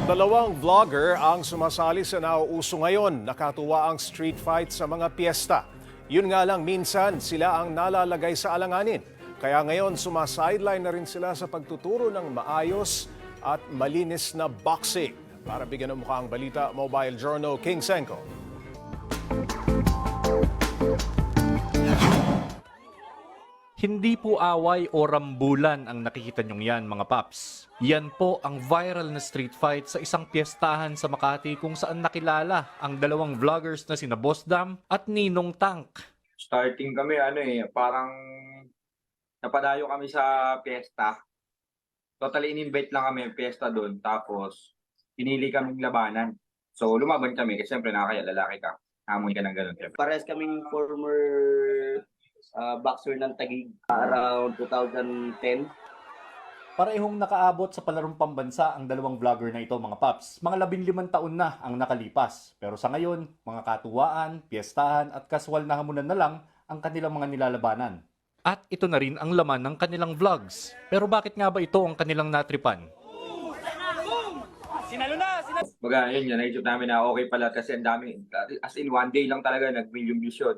Dalawang vlogger ang sumasali sa nauuso ngayon. Nakatuwa ang street fight sa mga piyesta. Yun nga lang, minsan sila ang nalalagay sa alanganin. Kaya ngayon, sumasideline na rin sila sa pagtuturo ng maayos at malinis na boxing. Para bigyan ng mukha ang balita, Mobile Journal King Senko. Hindi po away o rambulan ang nakikita nyong yan, mga paps. Yan po ang viral na street fight sa isang piyestahan sa Makati kung saan nakilala ang dalawang vloggers na sina Boss Dam at Ninong Tank. Starting kami, parang napadayo kami sa piyesta. Totally in-invite lang kami piyesta doon. Tapos, pinili kaming labanan. So, lumaban kami kasi siyempre nakakaya, lalaki ka. Hamon ka ng ganun. Parehas kaming former boxer ng Taguig around 2010. Parehong nakaabot sa palarong pambansa ang dalawang vlogger na ito, mga paps. Mga 15 taon na ang nakalipas. Pero sa ngayon, mga katuwaan, piyestahan at kaswal na hamunan na lang ang kanilang mga nilalabanan. At ito na rin ang laman ng kanilang vlogs. Pero bakit nga ba ito ang kanilang natripan? Baga, yun yan, naisip namin na okay pala kasi ang dami. As in, one day lang talaga nag-million views yun.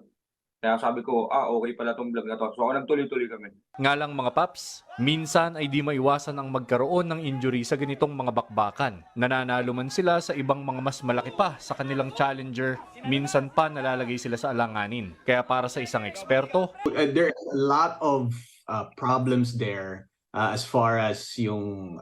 Kaya sabi ko, okay pala tong vlog na to. So, nagtuloy-tuloy kami. Nga lang, mga paps, minsan ay di maiwasan ang magkaroon ng injury sa ganitong mga bakbakan. Nananalo man sila sa ibang mga mas malaki pa sa kanilang challenger, minsan pa nalalagay sila sa alanganin. Kaya para sa isang eksperto, there are a lot of problems there as far as yung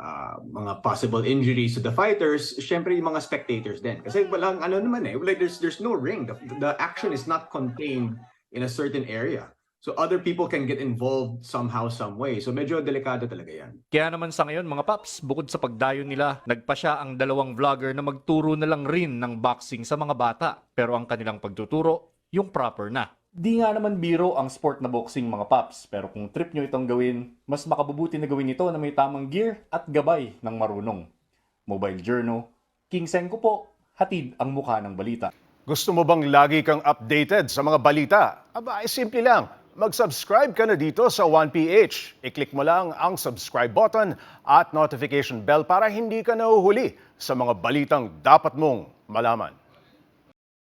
mga possible injuries to the fighters, syempre yung mga spectators din. Kasi walang like there's no ring. The action is not contained in a certain area. So other people can get involved somehow, some way. So medyo delikado talaga yan. kaya naman sa ngayon, mga paps, bukod sa pagdayo nila, nagpasya ang dalawang vlogger na magturo na lang rin ng boxing sa mga bata. Pero ang kanilang pagtuturo, yung proper na. Di nga naman biro ang sport na boxing, mga paps. Pero kung trip nyo itong gawin, mas makabubuti na gawin ito na may tamang gear at gabay ng marunong. Mobile Journal, King Senko po, hatid ang mukha ng balita. Gusto mo bang lagi kang updated sa mga balita? Aba, ay simple lang. Mag-subscribe ka na dito sa 1PH. I-click mo lang ang subscribe button at notification bell para hindi ka nahuhuli sa mga balitang dapat mong malaman.